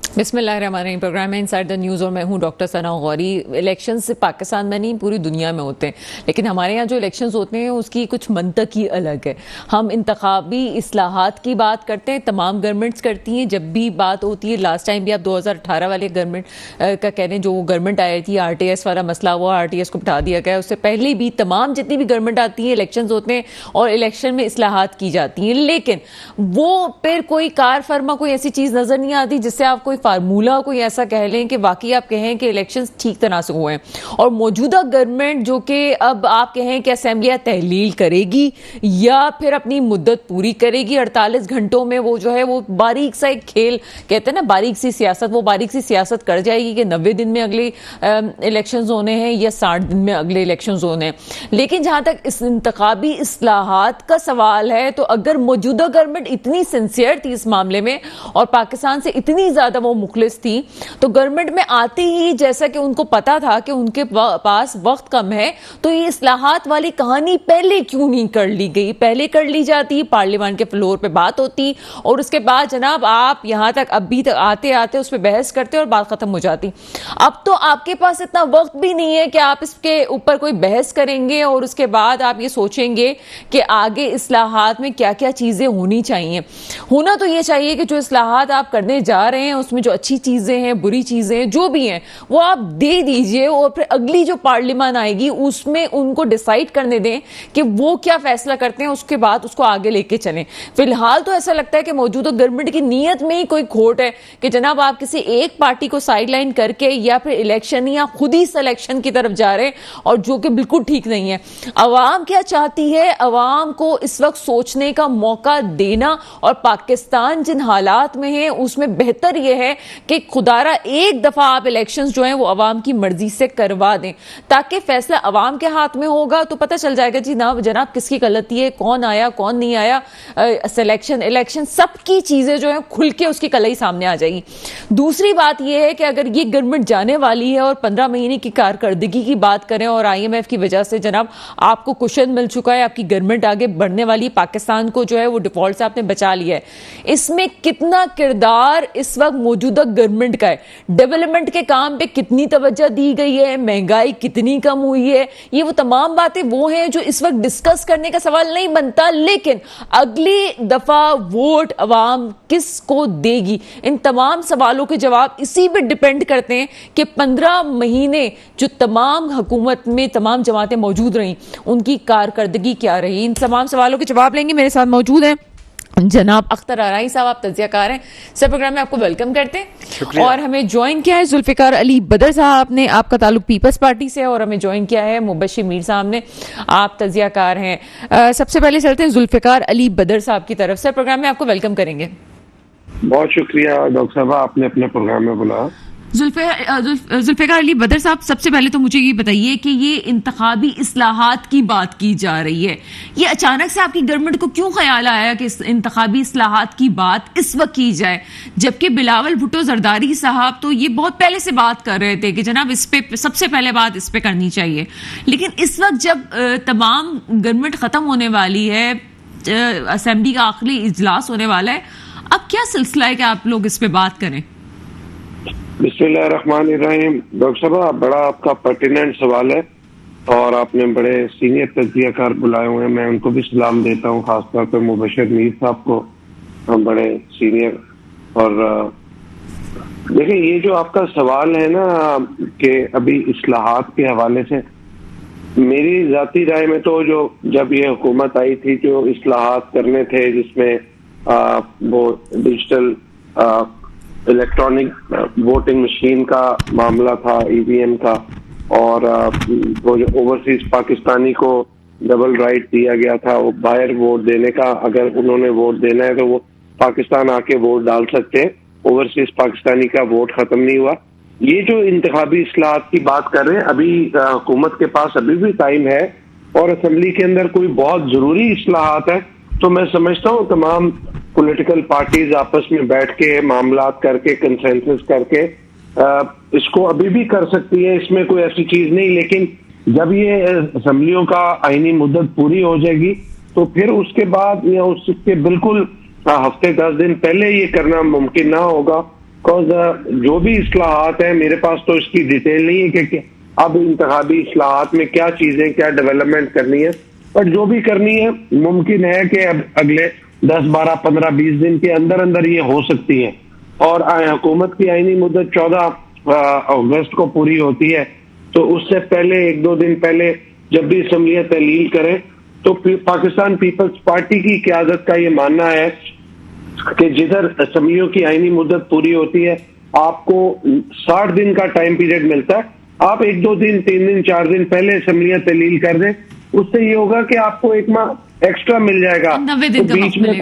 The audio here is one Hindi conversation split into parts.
बिस्मिल्लाहिर्रहमानिर्रहीम। प्रोग्राम है इनसाइड द न्यूज़ और मैं हूं डॉक्टर सना गौरी। इलेक्शन से पाकिस्तान में नहीं पूरी दुनिया में होते हैं, लेकिन हमारे यहाँ जो इलेक्शंस होते हैं उसकी कुछ मंतक ही अलग है। हम इंतखाबी इस्लाहात की बात करते हैं, तमाम गवर्नमेंट्स करती हैं जब भी बात होती है। लास्ट टाइम भी आप 2018 वाले गवर्नमेंट का कह रहे हैं, जो गवर्नमेंट आई थी RTS वाला मसला हुआ, RTS को बिठा दिया गया। उससे पहले भी तमाम जितनी भी गवर्नमेंट आती है इलेक्शंस होते हैं और इलेक्शन में इस्लाहात की जाती हैं, लेकिन वो फिर कोई कार फरमा कोई ऐसी चीज़ नज़र नहीं आती जिससे आप कोई फार्मूला कोई ऐसा कह लें कि वाकई आप कहें कि इलेक्शंस ठीक तरह से हुए हैं। और मौजूदा गवर्नमेंट जो कि अब आप कहें कि असेंबलियां तहलील करेगी या फिर अपनी मुद्दत पूरी करेगी 48 घंटों में, वो जो है वो बारीक सा एक खेल कहते हैं ना, बारीक सी सियासत, वो बारीक सी सियासत कर जाएगी कि 90 दिन में अगले इलेक्शंस होने हैं या 60 दिन में अगले इलेक्शंस होने हैं। लेकिन जहां तक इस इंतखाबी इस्लाहात का सवाल है, तो अगर मौजूदा गवर्नमेंट इतनी सिंसियर थी इस मामले में और पाकिस्तान से इतनी ज्यादा वो मुखलिस थी, तो गवर्नमेंट में आते ही जैसा कि उनको पता था कि उनके पास वक्त कम है, तो ये इस्लाहात वाली कहानी पहले क्यों नहीं कर ली गई? पहले कर ली जाती, पार्लियामेंट के फ्लोर पे बात होती और उसके बाद जनाब आप यहां तक अभी तक आते आते उस पर बहस करते और बात खत्म हो जाती। अब तो आपके पास इतना वक्त भी नहीं है कि आप इसके ऊपर कोई बहस करेंगे और उसके बाद आप ये सोचेंगे कि आगे इस्लाहात में क्या क्या चीजें होनी चाहिए। होना तो ये चाहिए कि जो इस्लाहात आप करने जा रहे हैं उसमें जो अच्छी चीजें हैं, बुरी चीजें हैं, जो भी हैं, वो आप दे दीजिए और फिर अगली जो पार्लियामेंट आएगी उसमें उनको डिसाइड करने दें कि वो क्या फैसला करते हैं, उसके बाद उसको आगे लेके चलें। फिलहाल तो ऐसा लगता है कि मौजूदा गवर्नमेंट की नीयत में ही कोई खोट है कि जनाब आप किसी एक पार्टी को साइडलाइन करके या फिर इलेक्शन या खुद ही सिलेक्शन की तरफ जा रहे हैं, और जो कि बिल्कुल ठीक नहीं है। अवाम क्या चाहती है? अवाम को इस वक्त सोचने का मौका देना, और पाकिस्तान जिन हालात में है उसमें बेहतर यह है कि खुदारा एक दफा आप इलेक्शंस जो हैं वो अवाम की मर्जी से करवा दें, ताकि फैसला अवाम के हाथ में होगा तो पता चल जाएगा जी ना जनाब किसकी गलती है, कौन आया कौन नहीं आया। सिलेक्शन इलेक्शन सबकी चीजें जो है खुल के उसकी कलई सामने आ जाएगी। दूसरी बात यह है कि अगर ये गवर्नमेंट जाने वाली है और 15 महीने की कारकर्दगी की बात करें और IMF की वजह से जनाब आपको कुशन मिल चुका है, आपकी गवर्नमेंट आगे बढ़ने वाली, पाकिस्तान को जो है वो डिफॉल्ट से आपने बचा लिया है, इसमें कितना किरदार इस वक्त मौजूदा गवर्नमेंट का है? डेवलपमेंट के काम पे कितनी तवज्जो दी गई है? महंगाई कितनी कम हुई है? ये वो तमाम बातें वो हैं जो इस वक्त डिस्कस करने का सवाल नहीं बनता, लेकिन अगली दफा वोट अवाम किसको देगी, इन तमाम सवालों के जवाब इसी पे डिपेंड करते हैं कि 15 महीने जो तमाम हुकूमत में तमाम जमातें मौजूद रहीं उनकी कारकर्दगी क्या रही। इन तमाम सवालों के जवाब लेंगे। मेरे साथ मौजूद हैं जनाब अख्तर आरई साहब, आप तज्जियाकार हैं, सर प्रोग्राम में आपको वेलकम करते हैं। और हमें ज्वाइन किया है जुल्फिकार अली बदर साहब ने, आपका ताल्लुक पीपल्स पार्टी से, और हमें ज्वाइन किया है मुबशिर मीर साहब ने, आप तज्जियाकार हैं। सबसे पहले चलते हैं जुल्फिकार अली बदर साहब की तरफ। सर प्रोग्राम में आपको वेलकम करेंगे। बहुत शुक्रिया डॉक्टर साहब, आपने अपने प्रोग्राम में बुलाया। जुल्फिकार अली बदर साहब, सबसे पहले तो मुझे ये बताइए कि ये इंतखाबी इस्लाहात की बात की जा रही है, ये अचानक से आपकी गवर्नमेंट को क्यों ख्याल आया कि इंतखाबी इस्लाहात की बात इस वक्त की जाए, जबकि बिलावल भुट्टो जरदारी साहब तो ये बहुत पहले से बात कर रहे थे कि जनाब इस पे सबसे पहले बात इस पे करनी चाहिए। लेकिन इस वक्त जब तमाम गवर्नमेंट खत्म होने वाली है, असेंबली का आखिरी इजलास होने वाला है, अब क्या सिलसिला है कि आप लोग इस पे बात करें? बिस्मिल्लाहिर्रहमानिर्रहीम। डॉक्टर साहब, बड़ा आपका पर्टिनेंट सवाल है और आपने बड़े सीनियर तज्जियाकार बुलाए हुए हैं, मैं उनको भी सलाम देता हूँ, खासतौर पर मुबशिर मीर साहब को, हम बड़े सीनियर। और देखिए, ये जो आपका सवाल है ना कि अभी इस्लाहात के हवाले से, मेरी जाती राय में तो जो जब ये हुकूमत आई थी जो इस्लाहात करने थे, जिसमें वो डिजिटल इलेक्ट्रॉनिक वोटिंग मशीन का मामला था, EVM का, और वो जो ओवरसीज पाकिस्तानी को डबल राइट दिया गया था वो बाहर वोट देने का, अगर उन्होंने वोट देना है तो वो पाकिस्तान आके वोट डाल सकते हैं, ओवरसीज पाकिस्तानी का वोट खत्म नहीं हुआ। ये जो इंतखाबी इस्लाहात की बात कर रहे हैं, अभी हुकूमत के पास अभी भी टाइम है और असेंबली के अंदर कोई बहुत जरूरी इस्लाहात है तो मैं समझता हूँ तमाम पॉलिटिकल पार्टीज आपस में बैठ के मामलात करके कंसेंसस करके इसको अभी भी कर सकती है, इसमें कोई ऐसी चीज नहीं। लेकिन जब ये असेंबलियों का आईनी मुद्दत पूरी हो जाएगी तो फिर उसके बाद या उसके बिल्कुल हफ्ते 10 दिन पहले ये करना मुमकिन ना होगा बिकॉज जो भी इस्लाहात है, मेरे पास तो इसकी डिटेल नहीं है कि अब इंतखाबी इस्लाहात में क्या चीजें, क्या डेवलपमेंट करनी है, बट जो भी करनी है मुमकिन है कि अब अगले 10, 12, 15, 20 दिन के अंदर अंदर ये हो सकती है। और हुकूमत की आईनी मुद्दत 14 अगस्त को पूरी होती है, तो उससे पहले 1-2 दिन पहले जब भी असम्बलियां तहलील करें, तो पाकिस्तान पीपल्स पार्टी की क़यादत का ये मानना है कि जिधर असम्बलियों की आईनी मुद्दत पूरी होती है, आपको 60 दिन का टाइम पीरियड मिलता है। आप 1-2 दिन, 3 दिन, 4 दिन पहले असम्बलियां तहलील कर दें, उससे ये होगा कि आपको 1 माह एक्स्ट्रा मिल जाएगा। 90 दिन तो बीच में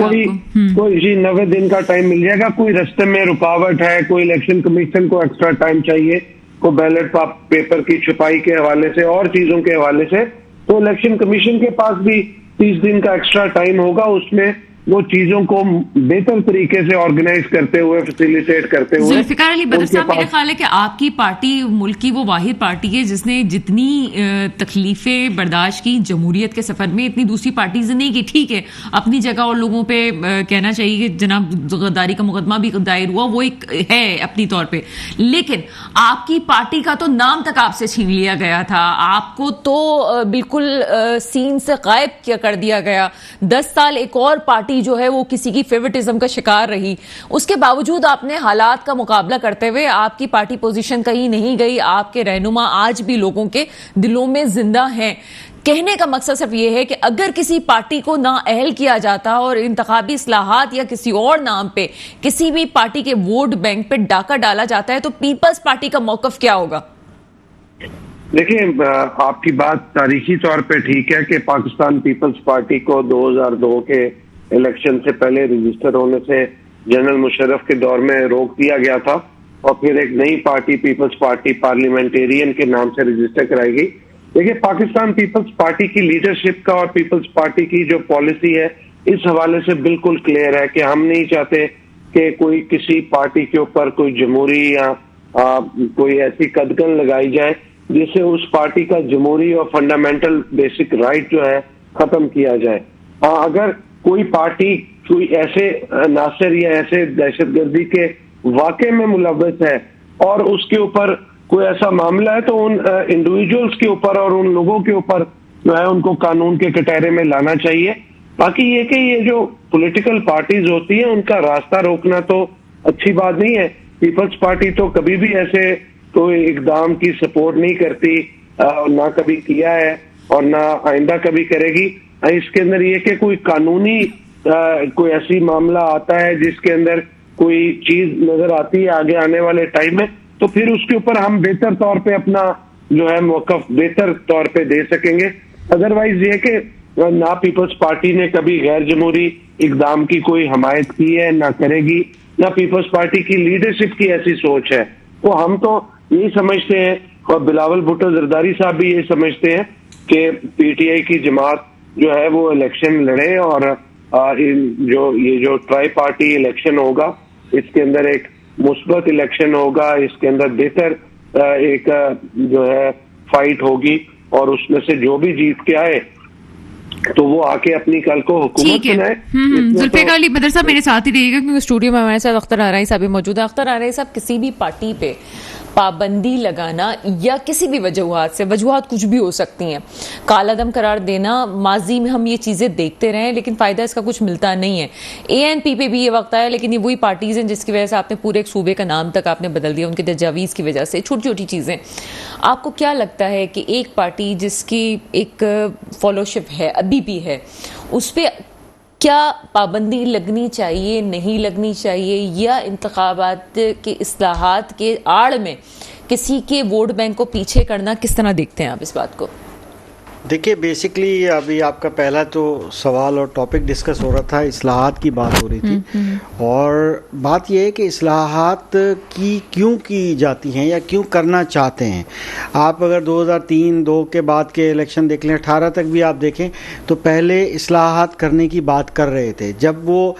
कोई 90 दिन का टाइम मिल जाएगा। कोई रास्ते में रुकावट है, कोई इलेक्शन कमीशन को एक्स्ट्रा टाइम चाहिए, को बैलेट पेपर की छुपाई के हवाले से और चीजों के हवाले से, तो इलेक्शन कमीशन के पास भी 30 दिन का एक्स्ट्रा टाइम होगा। उसमें वो चीजों को बेहतर तरीके से ऑर्गेनाइज करते हुए, फैसिलिटेट करते हुए। जुल्फिकार अली बदर साहब, मेरा ख्याल है कि आपकी पार्टी मुल्क की वो वाहिद पार्टी है जिसने जितनी तकलीफें बर्दाश्त की जमहूरियत के सफर में, इतनी दूसरी पार्टीज ने नहीं की। ठीक है, अपनी जगह और लोगों पे कहना चाहिए कि जनाब गद्दारी का मुकदमा भी दायर हुआ, वो एक है अपनी तौर पे, लेकिन आपकी पार्टी का तो नाम तक आपसे छीन लिया गया था। आपको तो बिल्कुल सीन से गायब कर दिया गया। 10 साल एक और पार्टी जो है वो किसी की फेवरेटिज्म का शिकार रही। उसके बावजूद आपने हालात का मुकाबला करते हुए, आपकी पार्टी पोजीशन कहीं नहीं गई, आपके रहनुमा आज भी लोगों के दिलों में जिंदा हैं। कहने का मकसद सिर्फ ये है कि अगर किसी पार्टी को नाअहल किया जाता और इंतखाबी इस्लाहात या किसी और नाम पे किसी भी पार्टी के वोट बैंक पे डाका डाला जाता है, तो पीपल्स पार्टी का मौकफ क्या होगा? देखिए, आपकी बात तारीखी तौर पे ठीक है कि पाकिस्तान पीपल्स पार्टी को 2002 के इलेक्शन से पहले रजिस्टर होने से जनरल मुशर्रफ के दौर में रोक दिया गया था, और फिर एक नई पार्टी पीपल्स पार्टी पार्लियामेंटेरियन के नाम से रजिस्टर कराई गई। देखिए, पाकिस्तान पीपल्स पार्टी की लीडरशिप का और पीपल्स पार्टी की जो पॉलिसी है, इस हवाले से बिल्कुल क्लियर है कि हम नहीं चाहते कि कोई किसी पार्टी के ऊपर कोई जमहूरी या कोई ऐसी कदगन लगाई जाए जिससे उस पार्टी का जमहूरी और फंडामेंटल बेसिक राइट जो है खत्म किया जाए। अगर कोई पार्टी कोई ऐसे नासिर या ऐसे दहशतगर्दी के वाक़े में मुलव्वस है और उसके ऊपर कोई ऐसा मामला है, तो उन इंडिविजुअल्स के ऊपर और उन लोगों के ऊपर जो है उनको कानून के कटहरे में लाना चाहिए। बाकी ये कि ये जो पॉलिटिकल पार्टीज होती हैं, उनका रास्ता रोकना तो अच्छी बात नहीं है। पीपल्स पार्टी तो कभी भी ऐसे कोई इकदाम की सपोर्ट नहीं करती, ना कभी किया है और ना आइंदा कभी करेगी। इसके अंदर ये कि कोई कानूनी कोई ऐसी मामला आता है जिसके अंदर कोई चीज नजर आती है आगे आने वाले टाइम में, तो फिर उसके ऊपर हम बेहतर तौर पे अपना जो है मौकफ बेहतर तौर पे दे सकेंगे। अदरवाइज ये कि ना पीपल्स पार्टी ने कभी गैर जमहूरी इकदाम की कोई हमायत की है, ना करेगी, ना पीपल्स पार्टी की लीडरशिप की ऐसी सोच है। तो हम तो यही समझते हैं, और बिलावल भुट्टो जरदारी साहब भी यही समझते हैं कि पीटीआई की जमात जो है वो इलेक्शन लड़े, और ये जो ट्राई पार्टी इलेक्शन होगा, इसके अंदर एक मुस्बत इलेक्शन होगा, इसके अंदर बेहतर एक जो है फाइट होगी, और उसमें से जो भी जीत के आए तो वो आके अपनी कल को हुकूमत बनाए। जुल्फिकार अली बदर साहब मेरे साथ ही रहिएगा, क्योंकि स्टूडियो में हमारे साथ अख्तर आरई साहब भी मौजूद है। अख्तर आरई साहब, किसी भी पार्टी पे पाबंदी लगाना या किसी भी वजूहात से, वजूहात कुछ भी हो सकती हैं, कालादम करार देना, माजी में हम ये चीज़ें देखते रहे, लेकिन फ़ायदा इसका कुछ मिलता नहीं है। ANP पे भी ये वक्त आया, लेकिन ये वही पार्टीज़ हैं जिसकी वजह से आपने पूरे एक सूबे का नाम तक आपने बदल दिया, उनके तजावीज़ की वजह से, छोटी छोटी चीज़ें। आपको क्या लगता है कि एक पार्टी जिसकी एक फॉलोशिप है, अभी भी है, उस पर क्या पाबंदी लगनी चाहिए, नहीं लगनी चाहिए, या इंतखाबात के इस्लाहात के आड़ में किसी के वोट बैंक को पीछे करना, किस तरह देखते हैं आप इस बात को? देखिए, बेसिकली अभी आपका पहला तो सवाल और टॉपिक डिस्कस हो रहा था, इस्लाहात की बात हो रही थी, और बात यह है कि इस्लाहात की क्यों की जाती हैं या क्यों करना चाहते हैं। आप अगर 2003-2 के बाद के इलेक्शन देख लें, 18 तक भी आप देखें, तो पहले इस्लाहात करने की बात कर रहे थे। जब वो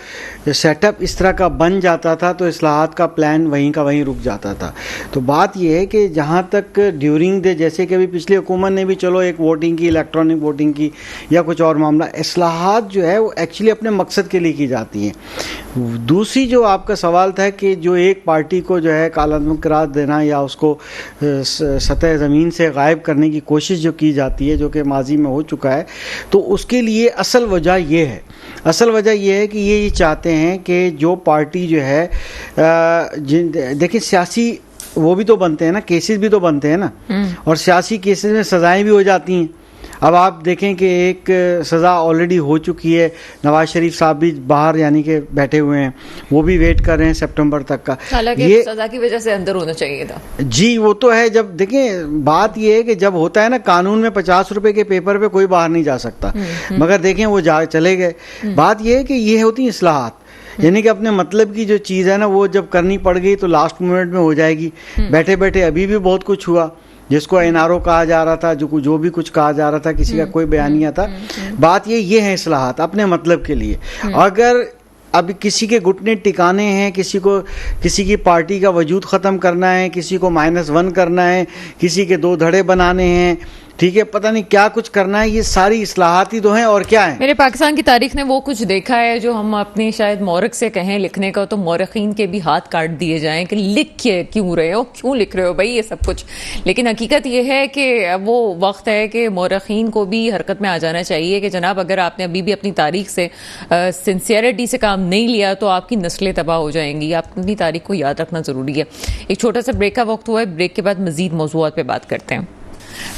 सेटअप इस तरह का बन जाता था तो इस्लाहात का प्लान वहीं का वहीं रुक जाता था। तो बात यह है कि जहाँ तक ड्यूरिंग द, जैसे कि अभी पिछली हुकूमत ने भी चलो एक वोटिंग की इलेक्ट्रॉनिक वोटिंग की या कुछ और मामला, इस्लाहात जो है वो एक्चुअली अपने मकसद के लिए की जाती हैं। दूसरी जो आपका सवाल था कि जो एक पार्टी को जो है कालाअदम करार देना या उसको सतह ज़मीन से गायब करने की कोशिश जो की जाती है, जो कि माजी में हो चुका है, तो उसके लिए असल वजह ये है, असल वजह यह है कि ये चाहते हैं कि जो पार्टी जो है देखिए सियासी वो भी तो बनते हैं ना, केसेस भी तो बनते हैं ना, और सियासी केसेस में सज़ाएं भी हो जाती हैं। अब आप देखें कि एक सज़ा ऑलरेडी हो चुकी है, नवाज शरीफ साहब भी बाहर यानी कि बैठे हुए हैं, वो भी वेट कर रहे हैं सितंबर तक का। हालांकि ये सज़ा की वजह से अंदर होना चाहिए था। जी वो तो है। जब देखें बात ये है कि जब होता है ना कानून में 50 रुपए के पेपर पे कोई बाहर नहीं जा सकता, मगर देखें वो चले गए। बात ये है कि ये होती है इस्लाहात, यानी कि अपने मतलब की जो चीज़ है ना वो जब करनी पड़ गई तो लास्ट मोमेंट में हो जाएगी। बैठे बैठे अभी भी बहुत कुछ हुआ जिसको एनआरओ कहा जा रहा था, जो भी कुछ कहा जा रहा था, किसी का कोई बयानिया था। बात ये है इस्लाहात अपने मतलब के लिए। अगर अब किसी के घुटने टिकाने हैं, किसी की पार्टी का वजूद ख़त्म करना है, किसी को -1 करना है, किसी के 2 धड़े बनाने हैं, ठीक है, पता नहीं क्या कुछ करना है, ये सारी इस्लाहात ही तो हैं और क्या है। मेरे पाकिस्तान की तारीख ने वो कुछ देखा है जो हम अपनी शायद मौरख से कहें लिखने का, तो मौरखीन के भी हाथ काट दिए जाएं कि लिख के क्यों रहे हो, क्यों लिख रहे हो भाई ये सब कुछ। लेकिन हकीकत ये है कि वो वक्त है कि मौरखीन को भी हरकत में आ जाना चाहिए कि जनाब अगर आपने अभी भी अपनी तारीख से सिंसियरिटी से काम नहीं लिया तो आपकी नस्लें तबाह हो जाएंगी। आप अपनी तारीख को याद रखना ज़रूरी है। एक छोटा सा ब्रेक का वक्त हुआ है, ब्रेक के बाद मजीद मौज़ूआत पे बात करते हैं।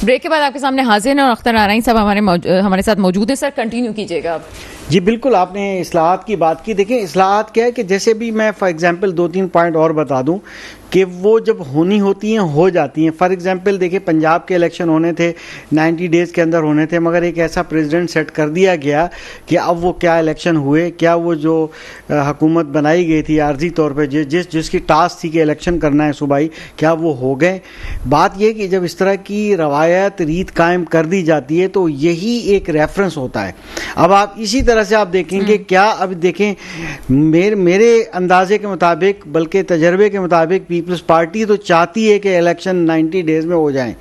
ब्रेक के बाद आपके सामने हाजिर हैं और अख्तर नारायण साहब हमारे साथ मौजूद हैं। सर कंटिन्यू कीजिएगा आप। जी बिल्कुल, आपने इस्लाहात की बात की। देखिए इस्लाहात क्या है कि जैसे भी मैं फॉर एग्जांपल 2-3 पॉइंट और बता दूं कि वो जब होनी होती हैं हो जाती हैं। फॉर एग्जांपल देखिए पंजाब के इलेक्शन होने थे, 90 डेज़ के अंदर होने थे, मगर एक ऐसा प्रेसिडेंट सेट कर दिया गया कि अब वो क्या इलेक्शन हुए, क्या वो जो हुकूमत बनाई गई थी आर्जी तौर पर जिसकी टास्क थी कि इलेक्शन करना है सूबाई, क्या वो हो गए। बात यह कि जब इस तरह की रवायत रीत कायम कर दी जाती है तो यही एक रेफरेंस होता है। अब आप इसी तरह से आप देखेंगे क्या, अब देखें मेरे अंदाजे के मुताबिक, बल्कि तजर्बे के मुताबिक, पीपल्स पार्टी तो चाहती है कि इलेक्शन 90 डेज में हो जाएं,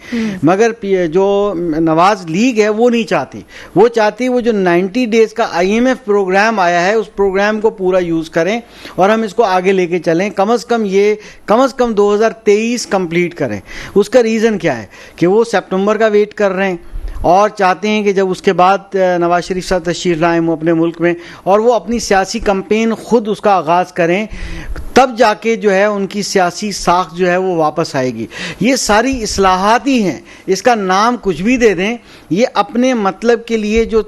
मगर जो नवाज लीग है वो नहीं चाहती। वो चाहती वो जो 90 डेज का IMF प्रोग्राम आया है उस प्रोग्राम को पूरा यूज करें और हम इसको आगे लेके चलें, कम से कम 2023 कंप्लीट करें। उसका रीज़न क्या है कि वो सितंबर का वेट कर रहे हैं और चाहते हैं कि जब उसके बाद नवाज शरीफ साहब तशरीफ लाएं वो अपने मुल्क में और वो अपनी सियासी कैंपेन खुद उसका आगाज़ करें, तब जाके जो है उनकी सियासी साख जो है वो वापस आएगी। ये सारी इस्लाहात ही हैं, इसका नाम कुछ भी दे दें, ये अपने मतलब के लिए जो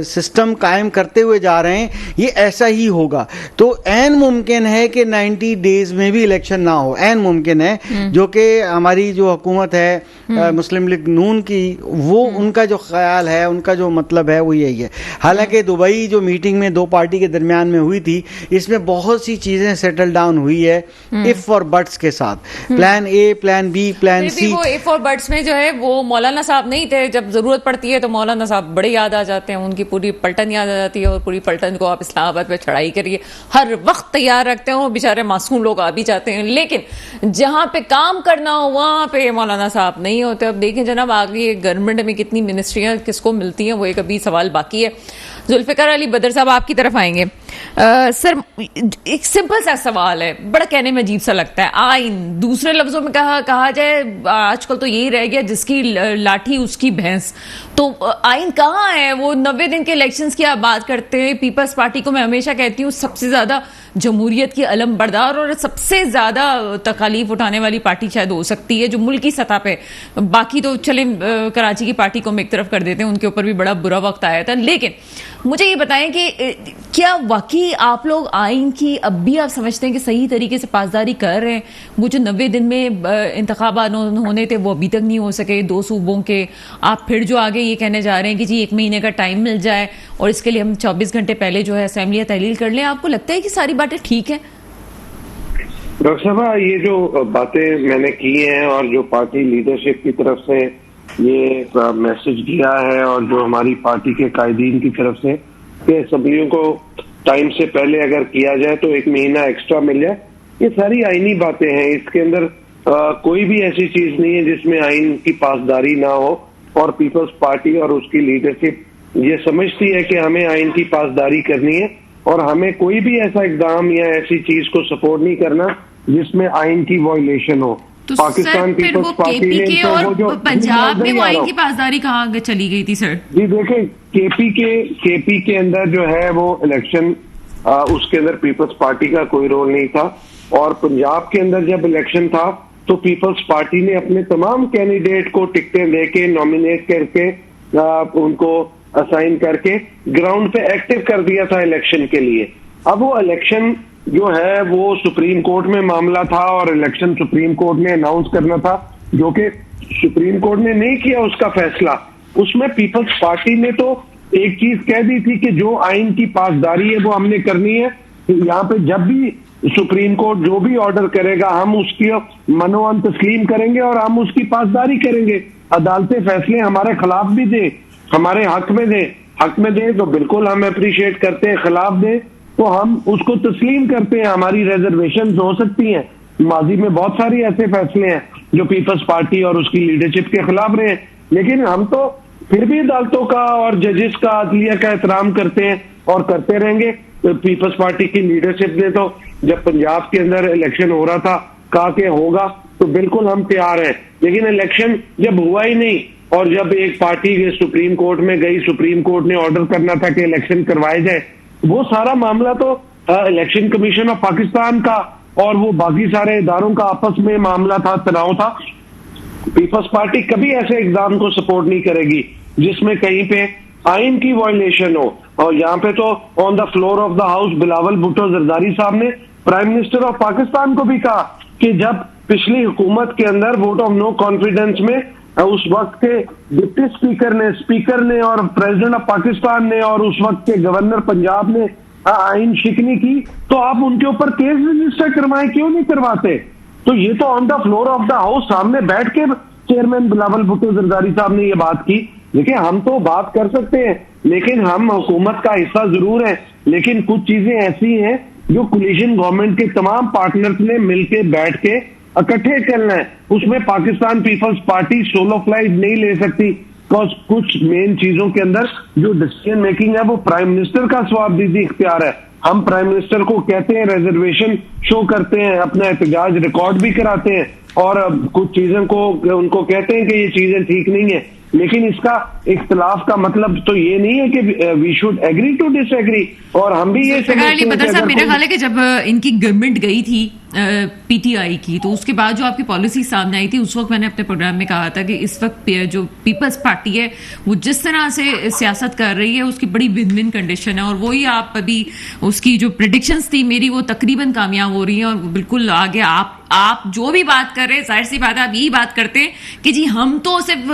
सिस्टम कायम करते हुए जा रहे हैं ये ऐसा ही होगा। तो ऐन मुमकिन है कि 90 डेज में भी इलेक्शन ना हो, ऐन मुमकिन है, जो कि हमारी जो हुकूमत है मुस्लिम लीग नून की, वो उनका जो ख्याल है, उनका जो मतलब है वो यही है। हालांकि दुबई जो मीटिंग में 2 पार्टी के दरमियान में हुई थी, इसमें बहुत सी चीज़ें सेटल डाउन हुई है इफ और बट्स के साथ, plan A, plan B, plan C. वो इफ और बट्स में जो है वो मौलाना साहब नहीं थे, जब जरूरत पड़ती है तो मौलाना साहब बड़े याद आ जाते हैं, उनकी पूरी पलटन याद आ जाती है और पूरी पलटन को आप इस्लामाबाद पे चढ़ाई करिए, हर वक्त तैयार रखते हैं, वो बेचारे मासूम लोग आ भी जाते हैं, लेकिन जहां पे काम करना हो वहां पे मौलाना साहब नहीं होते। अब देखें जनाब आगे गवर्नमेंट में कितनी मिनिस्ट्रियां किसको मिलती हैं, वो एक अभी सवाल बाकी है। जुल्फिकार अली बदर साहब आपकी तरफ आएंगे। सर एक सिंपल सा सवाल है, बड़ा कहने में अजीब सा लगता है, आइन दूसरे लफ्जों में कहा जाए आजकल तो यही रह गया जिसकी लाठी उसकी भैंस। तो आइन कहाँ है? वो 90 दिन के इलेक्शंस की आप बात करते हैं। पीपल्स पार्टी को मैं हमेशा कहती हूँ सबसे ज्यादा जमहूरियत की अलम बरदार और सबसे ज्यादा तकालीफ उठाने वाली पार्टी शायद हो सकती है जो मुल्की सतह पे, बाकी तो चले कराची की पार्टी को हम एक तरफ कर देते हैं, उनके ऊपर भी बड़ा बुरा वक्त आया था। लेकिन मुझे ये बताएं कि क्या वाकई आप लोग आइन की अब भी आप समझते हैं कि सही तरीके से पासदारी कर रहे हैं? वो जो 90 दिन में इंतखाबात होने थे वो अभी तक नहीं हो सके 2 सूबों के, आप फिर जो आगे ये कहने जा रहे हैं कि जी 1 महीने का टाइम मिल जाए और इसके लिए हम 24 घंटे पहले जो है असेंबली तहलील कर लें, आपको लगता है कि सारी बातें ठीक है? डॉक्टर साहब ये जो बातें मैंने की हैं और जो पार्टी लीडरशिप की तरफ से ये मैसेज दिया है और जो हमारी पार्टी के कायदीन की तरफ से कि असेंबलियों को टाइम से पहले अगर किया जाए तो 1 महीना एक्स्ट्रा मिल जाए, ये सारी आईनी बातें हैं। इसके अंदर कोई भी ऐसी चीज नहीं है जिसमें आइन की पासदारी ना हो। और पीपल्स पार्टी और उसकी लीडरशिप ये समझती है कि हमें आइन की पासदारी करनी है और हमें कोई भी ऐसा इकदाम या ऐसी चीज को सपोर्ट नहीं करना जिसमें आइन की वायलेशन हो। तो सर फिर वो केपीके और पंजाब में वो आइन की पासदारी कहाँ चली गई थी सर? जी देखिए, केपी के अंदर जो है वो इलेक्शन, उसके अंदर पीपल्स पार्टी का कोई रोल नहीं था, और पंजाब के अंदर जब इलेक्शन था तो पीपल्स पार्टी ने अपने तमाम कैंडिडेट को टिकटें देके नॉमिनेट करके उनको असाइन करके ग्राउंड पे एक्टिव कर दिया था इलेक्शन के लिए। अब वो इलेक्शन जो है वो सुप्रीम कोर्ट में मामला था और इलेक्शन सुप्रीम कोर्ट ने अनाउंस करना था, जो कि सुप्रीम कोर्ट ने नहीं किया उसका फैसला। उसमें पीपल्स पार्टी ने तो एक चीज कह दी थी कि जो आइन की पासदारी है वो हमने करनी है। यहाँ पे जब भी सुप्रीम कोर्ट जो भी ऑर्डर करेगा हम उसकी मनोअन तस्लीम करेंगे और हम उसकी पासदारी करेंगे। अदालतें फैसले हमारे खिलाफ भी दे, हमारे हक में दे तो बिल्कुल हम अप्रिशिएट करते हैं, खिलाफ दे तो हम उसको तस्लीम करते हैं। हमारी रिजर्वेशन हो सकती हैं, माजी में बहुत सारी ऐसे फैसले हैं जो पीपल्स पार्टी और उसकी लीडरशिप के खिलाफ रहे, लेकिन हम तो फिर भी अदालतों का और जजेस का, अदलिया का एहतराम करते हैं और करते रहेंगे। तो पीपल्स पार्टी की लीडरशिप ने तो जब पंजाब के अंदर इलेक्शन हो रहा था कहा कि होगा, तो बिल्कुल हम तैयार हैं, लेकिन इलेक्शन जब हुआ ही नहीं और जब एक पार्टी सुप्रीम कोर्ट में गई, सुप्रीम कोर्ट ने ऑर्डर करना था कि इलेक्शन करवाए जाए, वो सारा मामला तो इलेक्शन कमीशन ऑफ पाकिस्तान का और वो बाकी सारे इदारों का आपस में मामला था, तनाव था। पीपल्स पार्टी कभी ऐसे एग्जाम को सपोर्ट नहीं करेगी जिसमें कहीं पे आइन की वायलेशन हो। और यहाँ पे तो on the floor of the house Bilawal Bhutto Zardari साहब ने प्राइम मिनिस्टर ऑफ पाकिस्तान को भी कहा कि जब पिछली हुकूमत के अंदर वोट ऑफ नो कॉन्फिडेंस में उस वक्त के डिप्टी स्पीकर ने और प्रेसिडेंट ऑफ पाकिस्तान ने और उस वक्त के गवर्नर पंजाब ने आइन शिकनी की, तो आप उनके ऊपर केस रजिस्टर करवाएं, क्यों नहीं करवाते? तो ये तो on the floor of the house सामने बैठ के चेयरमैन बिलावल भुट्टो जरदारी साहब ने ये बात की। देखिए, हम तो बात कर सकते हैं, लेकिन हम हुकूमत का हिस्सा जरूर है, लेकिन कुछ चीजें ऐसी हैं जो कोलिशन गवर्नमेंट के तमाम पार्टनर्स ने मिलके बैठ के इकट्ठे करना है। उसमें पाकिस्तान पीपल्स पार्टी सोलो फ्लाइट नहीं ले सकती, बिकॉज कुछ मेन चीजों के अंदर जो डिसीजन मेकिंग है वो प्राइम मिनिस्टर का स्वाबदीदी इख्तियार है। हम प्राइम मिनिस्टर को कहते हैं, रिजर्वेशन शो करते हैं, अपना एहतजाज रिकॉर्ड भी कराते हैं और कुछ चीजों को उनको कहते हैं कि ये चीजें ठीक नहीं है, लेकिन इसका इख्तिलाफ का मतलब तो ये नहीं है कि we should agree to disagree. और हम भी ये साहब, मेरा ख्याल है कि जब इनकी गवर्नमेंट गई थी पीटीआई की, तो उसके बाद जो आपकी पॉलिसी सामने आई थी, उस वक्त मैंने अपने प्रोग्राम में कहा था कि इस वक्त जो पीपल्स पार्टी है वो जिस तरह से सियासत कर रही है उसकी बड़ी विन विन कंडीशन है, और वही आप अभी उसकी जो प्रेडिक्शंस थी मेरी वो तकरीबन कामयाब हो रही है। और बिल्कुल आगे आप जो भी बात कर रहे हैं, जाहिर सी बात है आप यही बात करते हैं कि जी हम तो सिर्फ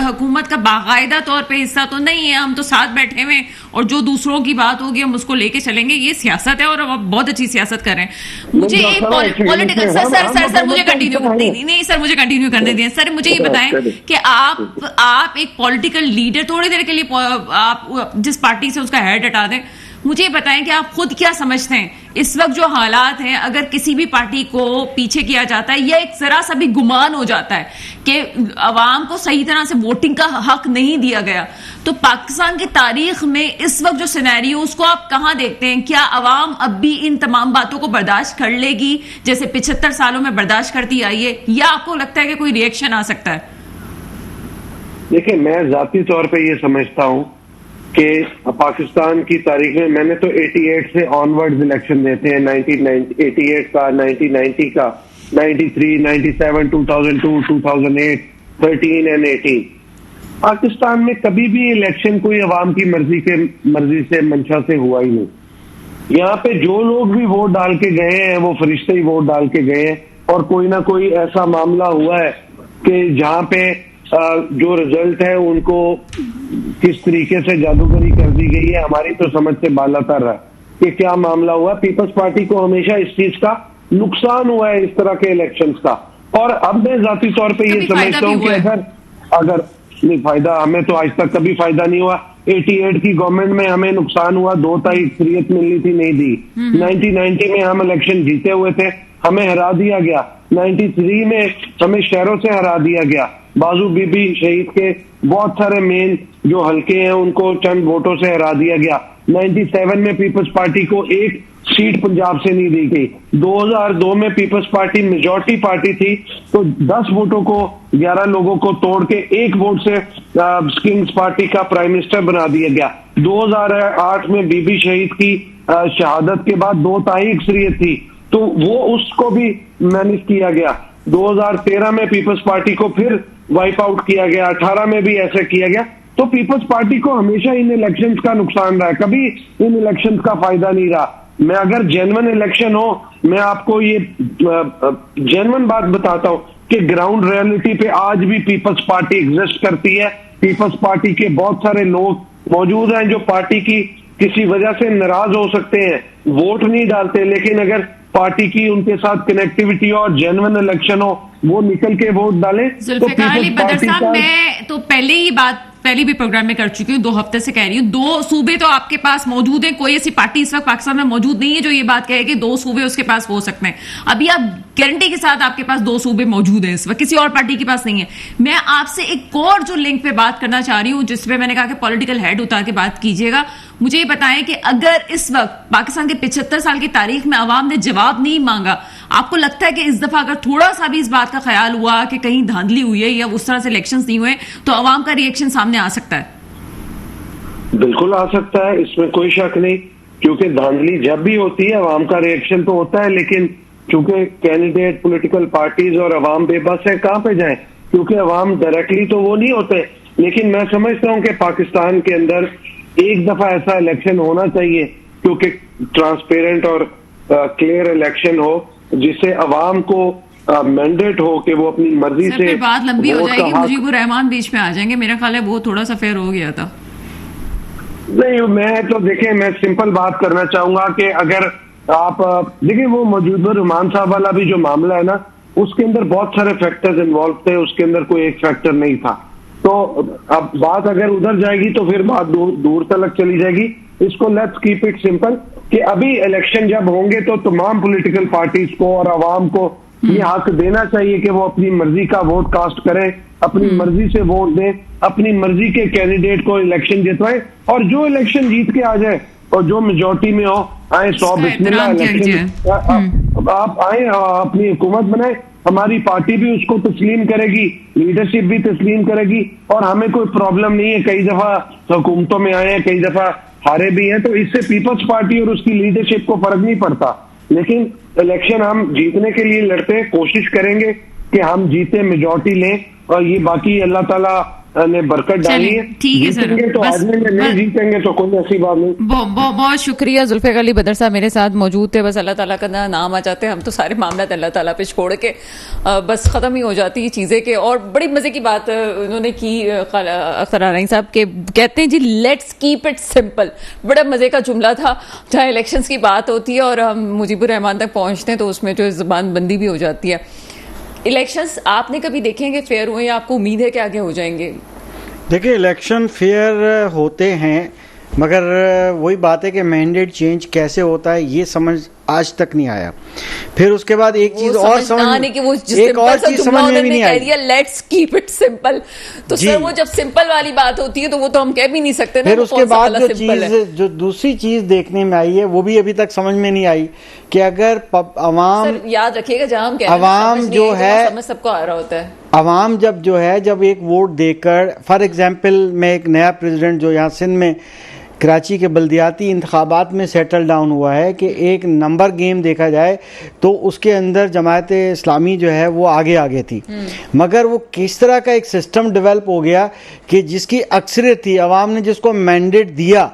हुकूमत का बाकायदा तौर पे हिस्सा तो नहीं है, हम तो साथ बैठे हुए और जो दूसरों की बात होगी हम उसको लेके चलेंगे। ये सियासत है और आप बहुत अच्छी सियासत कर रहे हैं। मुझे एक पॉलिटिकल सर मुझे कंटिन्यू नहीं सर, मुझे कंटिन्यू करने दें सर। मुझे ये बताएं कि आप एक पॉलिटिकल लीडर, थोड़ी देर के लिए आप जिस पार्टी से उसका हेड हटा दें, मुझे बताएं कि आप खुद क्या समझते हैं इस वक्त जो हालात हैं, अगर किसी भी पार्टी को पीछे किया जाता है या एक जरा सा भी गुमान हो जाता है कि अवाम को सही तरह से वोटिंग का हक नहीं दिया गया, तो पाकिस्तान की तारीख में इस वक्त जो सिनेरियो उसको आप कहां देखते हैं? क्या अवाम अब भी इन तमाम बातों को बर्दाश्त कर लेगी जैसे 75 सालों में बर्दाश्त करती आई है, या आपको लगता है कि कोई रिएक्शन आ सकता है? देखिए, मैं जाती तौर पे ये समझता हूं कि पाकिस्तान की तारीख में मैंने तो 88 से ऑनवर्ड्स इलेक्शन देते हैं, 1988 का, 1990 का, 93, 97, 2002, 2008, 13 एंड 18। पाकिस्तान में कभी भी इलेक्शन कोई अवाम की मर्जी से मंशा से हुआ ही नहीं। यहाँ पे जो लोग भी वोट डाल के गए हैं वो फरिश्ते ही वोट डाल के गए हैं, और कोई ना कोई ऐसा मामला हुआ है कि जहाँ पे जो रिजल्ट है उनको किस तरीके से जादूगरी कर दी गई है, हमारी तो समझ से बालातर है कि क्या मामला हुआ। पीपल्स पार्टी को हमेशा इस चीज का नुकसान हुआ है, इस तरह के इलेक्शंस का। और अब मैं जाती तौर पे ये समझता हूँ कि अगर नहीं, फायदा हमें तो आज तक कभी फायदा नहीं हुआ। 88 की गवर्नमेंट में हमें नुकसान हुआ, 2 तारीख अक्सरियत मिलनी थी, नहीं दी। 1990 में हम इलेक्शन जीते हुए थे, हमें हरा दिया गया। 93 में हमें शहरों से हरा दिया गया। बाजू बीबी शहीद के बहुत सारे मेन जो हल्के हैं उनको चंद वोटों से हरा दिया गया। 97 में पीपल्स पार्टी को एक सीट पंजाब से नहीं दी गई। 2002 में पीपल्स पार्टी मेजॉरिटी पार्टी थी, तो 10 वोटों को 11 लोगों को तोड़ के एक वोट से किंग्स पार्टी का प्राइम मिनिस्टर बना दिया गया। 2008 में बीबी शहीद की शहादत के बाद 2 ताई अक्सरियत थी, तो वो उसको भी मैनेज किया गया। 2013 में पीपल्स पार्टी को फिर वाइप आउट किया गया, 18 में भी ऐसा किया गया। तो पीपल्स पार्टी को हमेशा इन इलेक्शंस का नुकसान रहा है, कभी इन इलेक्शंस का फायदा नहीं रहा। मैं अगर जेन्युइन इलेक्शन हो, मैं आपको ये जेन्युइन बात बताता हूं कि ग्राउंड रियलिटी पे आज भी पीपल्स पार्टी एग्जिस्ट करती है। पीपल्स पार्टी के बहुत सारे लोग मौजूद हैं जो पार्टी की किसी वजह से नाराज हो सकते हैं, वोट नहीं डालते, लेकिन अगर पार्टी की उनके साथ कनेक्टिविटी और जेन्युइन इलेक्शन हो, वो निकल के वोट डाले। जुल्फिकार अली बदर साहब, मैं तो पहले भी प्रोग्राम में कर चुकी हूँ, 2 हफ्ते से कह रही हूँ, 2 सूबे तो आपके पास मौजूद हैं। कोई ऐसी पार्टी इस वक्त पाकिस्तान में मौजूद नहीं है जो ये बात कहे कि 2 सूबे उसके पास हो सकते हैं। अभी आप गारंटी के साथ आपके पास 2 सूबे मौजूद हैं इस वक्त, किसी और पार्टी के पास नहीं है। मैं आपसे एक और जो लिंक पे बात करना चाह रही हूँ, जिसपे मैंने कहा कि पॉलिटिकल हेड उतार के बात कीजिएगा, मुझे ये बताएं कि अगर इस वक्त पाकिस्तान के 75 साल की तारीख में अवाम ने जवाब नहीं मांगा, आपको लगता है कि इस दफा अगर थोड़ा सा भी इस बात का ख्याल हुआ कि कहीं धांधली हुई है या उस तरह से इलेक्शंस नहीं हुए, तो अवाम का रिएक्शन सामने आ सकता है? बिल्कुल आ सकता है, इसमें कोई शक नहीं, क्योंकि धांधली जब भी होती है अवाम का रिएक्शन तो होता है। लेकिन चूंकि कैंडिडेट, पॉलिटिकल पार्टीज और अवाम बेबस है, कहां पे जाएं, क्योंकि अवाम डायरेक्टली तो वो नहीं होते। लेकिन मैं समझता हूं कि पाकिस्तान के अंदर एक दफा ऐसा इलेक्शन होना चाहिए, क्योंकि ट्रांसपेरेंट और क्लियर इलेक्शन हो, जिससे अवाम को मैंडेट हो कि वो अपनी मर्जी से बात लंबी हो जाएगी, मुजीबुर रहमान बीच में आ जाएंगे, मेरा ख्याल है वो थोड़ा सा फेयर हो गया था। नहीं, मैं तो देखें, मैं सिंपल बात करना चाहूंगा कि अगर आप देखिए वो मुजीबुर रहमान साहब वाला भी जो मामला है ना, उसके अंदर बहुत सारे फैक्टर्स इन्वॉल्व थे, उसके अंदर कोई एक फैक्टर नहीं था। तो अब बात अगर उधर जाएगी तो फिर बात दूर तक चली जाएगी। इसको लेट्स कीप इट सिंपल कि अभी इलेक्शन जब होंगे तो तमाम पॉलिटिकल पार्टीज को और आवाम को ये हक देना चाहिए कि वो अपनी मर्जी का वोट कास्ट करें, अपनी मर्जी से वोट दें, अपनी मर्जी के कैंडिडेट को इलेक्शन जितवाएं, और जो इलेक्शन जीत के आ जाए और जो मेजोरिटी में हो आए, 100 बिस्मिल्लाह इलेक्शन आप आए, अपनी हुकूमत बनाए, हमारी पार्टी भी उसको तस्लीम करेगी, लीडरशिप भी तस्लीम करेगी, और हमें कोई प्रॉब्लम नहीं है। कई दफा हुकूमतों में आए हैं, कई दफा हारे भी हैं, तो इससे पीपल्स पार्टी और उसकी लीडरशिप को फर्क नहीं पड़ता। लेकिन इलेक्शन हम जीतने के लिए लड़ते हैं, कोशिश करेंगे कि हम जीते, मेजॉरिटी लें, और ये बाकी अल्लाह ताला ने बरकत डाली है। ठीक है सर, तो आज में नहीं जीतेंगे तो कोई ऐसी बात नहीं। बहुत शुक्रिया। जुल्फिकार अली बदर साहब मेरे साथ मौजूद थे। बस अल्लाह ताला का नाम आ जाते हैं, हम तो सारे मामला अल्लाह ताला पे छोड़ के बस खत्म ही हो जाती है चीजें के। और बड़ी मजे की बात उन्होंने की अख्तर आरई साहब के, कहते हैं जी लेट्स कीप इट सिंपल। बड़ा मजे का जुमला था। जहाँ इलेक्शंस की बात होती है और हम मुजीबुर रहमान तक पहुंचते हैं तो उसमें जो जुबान बंदी भी हो जाती है। इलेक्शंस आपने कभी देखेंगे फेयर हुए, या आपको उम्मीद है कि आगे हो जाएंगे? देखिए, इलेक्शन फेयर होते हैं, मगर वही बात है कि मैंडेट चेंज कैसे होता है ये समझ आज तक नहीं आया। फिर उसके बाद एक चीज और समझ, कि वो एक और चीज समझ में भी नहीं आई, लेट्स कीप इट सिंपल। तो सर वो जब सिंपल वाली बात होती है तो वो तो हम कह भी नहीं सकते ना। फिर उसके बाद जो दूसरी चीज देखने में आई है वो भी अभी तक समझ में नहीं आई कि अगर अवाम, याद रखिएगा जहां हम अवाम जो है, समझ सबको आ रहा होता है, अवाम जब एक वोट देकर, फॉर एग्जाम्पल मैं एक नया प्रेसिडेंट जो यहाँ सिंध में कराची के बल्दियाती इंतखाबात में सेटल डाउन हुआ है कि एक नंबर गेम देखा जाए तो उसके अंदर जमायत इस्लामी जो है वो आगे थी, मगर वो किस तरह का एक सिस्टम डेवलप हो गया कि जिसकी अक्सरियत थी, अवाम ने जिसको मैंडेट दिया,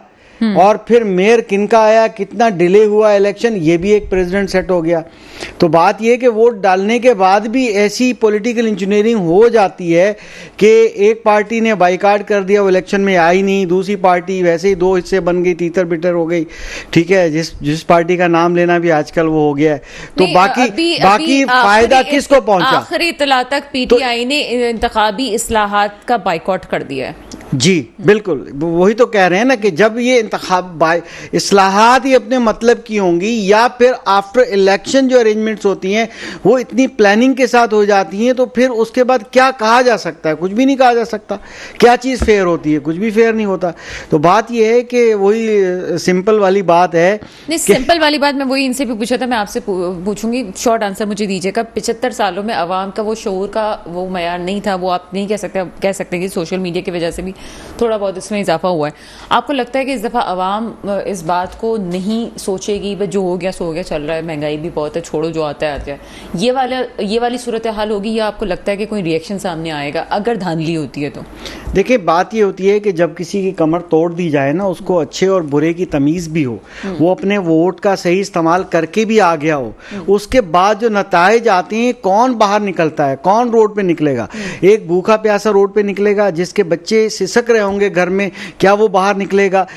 और फिर मेयर किनका आया, कितना डिले हुआ इलेक्शन, ये भी एक प्रेसिडेंट सेट हो गया। तो बात यह कि वोट डालने के बाद भी ऐसी पॉलिटिकल इंजीनियरिंग हो जाती है कि एक पार्टी ने बाइकाट कर दिया, वो इलेक्शन में आई नहीं, दूसरी पार्टी वैसे ही 2 हिस्से बन गई, तीतर बिटर हो गई, ठीक है, जिस पार्टी का नाम लेना भी आजकल वो हो गया है। तो बाकी फायदा किसको पहुंचा? आखिरी इत्तला तक पीटीआई ने इंतखाबी इस्लाहात का बाइकआउट कर दिया है। जी बिल्कुल, वही तो कह रहे हैं ना कि जब ये इस्लाहात ही अपने मतलब की होंगी या फिर आफ्टर इलेक्शन जो अरेंजमेंट्स होती हैं वो इतनी प्लानिंग के साथ हो जाती हैं, तो फिर उसके बाद क्या कहा जा सकता है? कुछ भी नहीं कहा जा सकता। क्या चीज़ फेयर होती है? कुछ भी फेयर नहीं होता। तो बात ये है कि वही सिंपल वाली बात है। नहीं, सिंपल वाली बात मैं वही इनसे भी पूछा था, मैं आपसे पूछूंगी, शॉर्ट आंसर मुझे दीजिएगा। 75 सालों में अवाम का वो शऊर का वो मयार नहीं था, वो आप नहीं कह सकते कि सोशल मीडिया की वजह से भी थोड़ा बहुत इसमें इजाफा हुआ है। आपको लगता है कि इस दफ़ा अवाम इस बात को नहीं सोचेगी, बस जो हो गया सो हो गया, चल रहा है, महंगाई भी बहुत है, छोड़ो जो आता है आ जाए, ये वाली सूरत हाल होगी, या आपको लगता है कि कोई रिएक्शन सामने आएगा अगर धांधली होती है? तो देखिए, बात ये होती है कि जब किसी की कमर तोड़ दी जाए ना, उसको अच्छे और बुरे की तमीज़ भी हो, वो अपने वोट का सही इस्तेमाल करके भी आ गया हो, उसके बाद जो नताइज आते हैं, कौन बाहर निकलता है, कौन रोड पे निकलेगा? एक भूखा प्यासा रोड पे निकलेगा, जिसके बच्चे सिसक रहे होंगे घर में, क्या वो बाहर निकलेगा?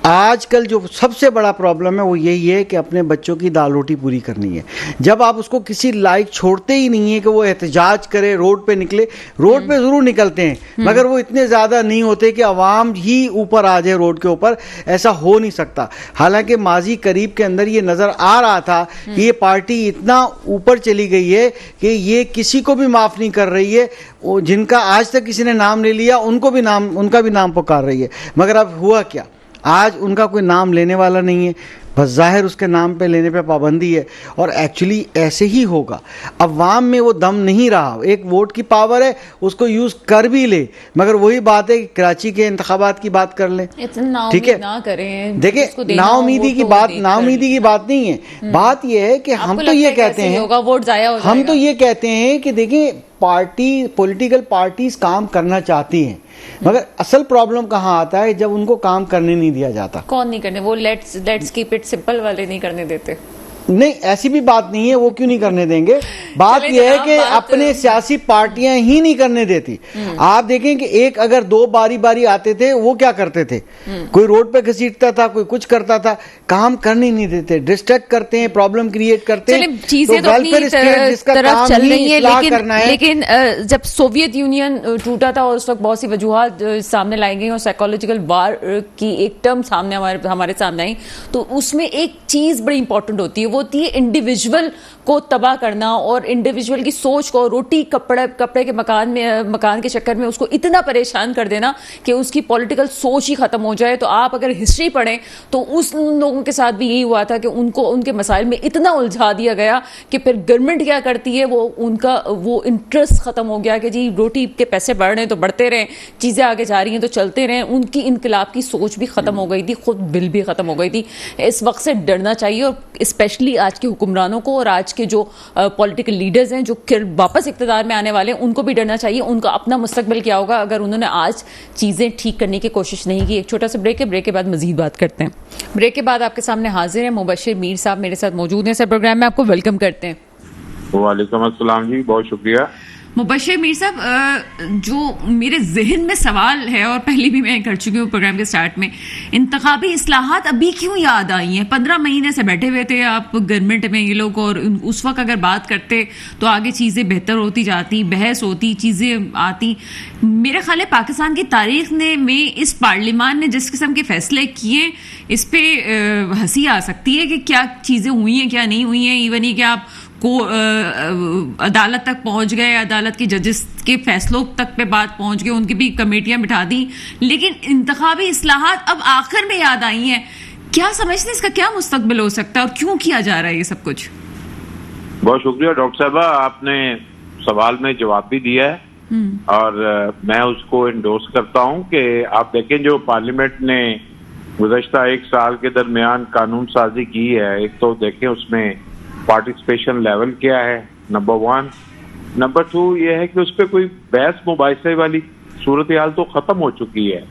आजकल जो सबसे बड़ा प्रॉब्लम है वो यही है कि अपने बच्चों की दाल रोटी पूरी करनी है। जब आप उसको किसी लायक छोड़ते ही नहीं है कि वो एहतजाज करे, रोड पे निकले, रोड पे ज़रूर निकलते हैं मगर वो इतने ज़्यादा नहीं होते कि अवाम ही ऊपर आ जाए रोड के ऊपर, ऐसा हो नहीं सकता। हालांकि माजी करीब के अंदर ये नज़र आ रहा था कि ये पार्टी इतना ऊपर चली गई है कि ये किसी को भी माफ़ नहीं कर रही है। जिनका आज तक किसी ने नाम ले लिया उनका भी नाम पुकार रही है, मगर अब हुआ क्या? आज उनका कोई नाम लेने वाला नहीं है, बस जाहिर उसके नाम पे लेने पे पाबंदी है। और एक्चुअली ऐसे ही होगा। अवाम में वो दम नहीं रहा। एक वोट की पावर है, उसको यूज़ कर भी ले, मगर वही बात है कि कराची के इंतखाबात की बात कर लें, ठीक है? ना करें, देखिए, नाउमीदी की बात नहीं है। बात यह है कि हम तो ये कहते हैं, वोट जाया हो जाएगा। हम तो ये कहते हैं कि देखिए, पॉलिटिकल पार्टीज काम करना चाहती हैं, मगर असल प्रॉब्लम कहाँ आता है? जब उनको काम करने नहीं दिया जाता। कौन नहीं करने? वो लेट्स कीप इट सिंपल वाले नहीं करने देते। नहीं, ऐसी भी बात नहीं है, वो क्यों नहीं करने देंगे? बात यह है कि अपने सियासी पार्टियां ही नहीं करने देती। आप देखें कि एक अगर दो बारी बारी आते थे, वो क्या करते थे? कोई रोड पे घसीटता था, कोई कुछ करता था, काम करने नहीं देते, डिस्ट्रैक्ट करते हैं, प्रॉब्लम क्रिएट करते हैं। चीजें तो अपनी तरफ चल रही हैं, लेकिन जब सोवियत यूनियन टूटा था और उस वक्त बहुत सी वजूहात सामने लाई गई और साइकोलॉजिकल वार की एक टर्म सामने हमारे सामने आई, तो उसमें एक चीज बड़ी इंपॉर्टेंट होती है, होती है इंडिविजुअल को तबाह करना और इंडिविजुअल की सोच को, रोटी कपड़े के मकान के चक्कर में उसको इतना परेशान कर देना कि उसकी पॉलिटिकल सोच ही खत्म हो जाए। तो आप अगर हिस्ट्री पढ़ें तो उस लोगों के साथ भी यही हुआ था कि उनको उनके मसाइल में इतना उलझा दिया गया कि फिर गवर्नमेंट क्या करती है, वो इंटरेस्ट खत्म हो गया कि जी रोटी के पैसे बढ़ रहे हैं तो बढ़ते रहें, चीजें आगे जा रही हैं तो चलते रहें। उनकी इनकलाब की सोच भी खत्म हो गई थी, खुद बिल भी खत्म हो गई थी। इस वक्त से डरना चाहिए, और स्पेशली आज के हुक्मरानों को और आज के जो पॉलिटिकल लीडर्स हैं जो वापस इक़्तिदार में आने वाले हैं, उनको भी डरना चाहिए। उनका अपना मुस्तकबिल क्या होगा अगर उन्होंने आज चीज़ें ठीक करने की कोशिश नहीं की। एक छोटा सा ब्रेक है, ब्रेक के बाद मजीद बात करते हैं। ब्रेक के बाद आपके सामने हाजिर हैं मुबशिर मीर साहब, मेरे साथ मौजूद हैं। सर, प्रोग्राम में आपको वेलकम करते हैं। वालेकुम अस्सलाम जी, बहुत शुक्रिया। मुबशिर मीर साहब, जो मेरे जहन में सवाल है और पहले भी मैं कर चुकी हूँ प्रोग्राम के स्टार्ट में, इंतखाबी इस्लाहात अभी क्यों याद आई हैं? 15 महीने से बैठे हुए थे आप गवर्नमेंट में ये लोग, और उस वक्त अगर बात करते तो आगे चीज़ें बेहतर होती जाती, बहस होती, चीज़ें आती। मेरे ख्याल है पाकिस्तान की तारीख में इस पार्लियामान ने जिस किस्म के फैसले किए, इस पर हंसी आ सकती है कि क्या चीज़ें हुई हैं, क्या नहीं हुई हैं। इवन ही कि आप को अदालत तक पहुंच गए, अदालत के जजेस के फैसलों तक पे बात पहुंच गई, उनकी भी कमेटियां बिठा दी, लेकिन इंतखाबी इस्लाहात अब आखिर में याद आई हैं। क्या समझते हैं इसका क्या मुस्तकबिल हो सकता है और क्यों किया जा रहा है ये सब कुछ? बहुत शुक्रिया डॉक्टर साहबा, आपने सवाल में जवाब भी दिया है और मैं उसको इंडोर्स करता हूं कि आप देखें जो पार्लियामेंट ने गुज़श्ता 1 साल के दरमियान कानून साजी की है, एक तो देखें उसमें पार्टिसिपेशन लेवल क्या है, नंबर 1। नंबर 2 ये है कि उस पर कोई बहस मुबाहिसे वाली सूरत हाल तो खत्म हो चुकी है।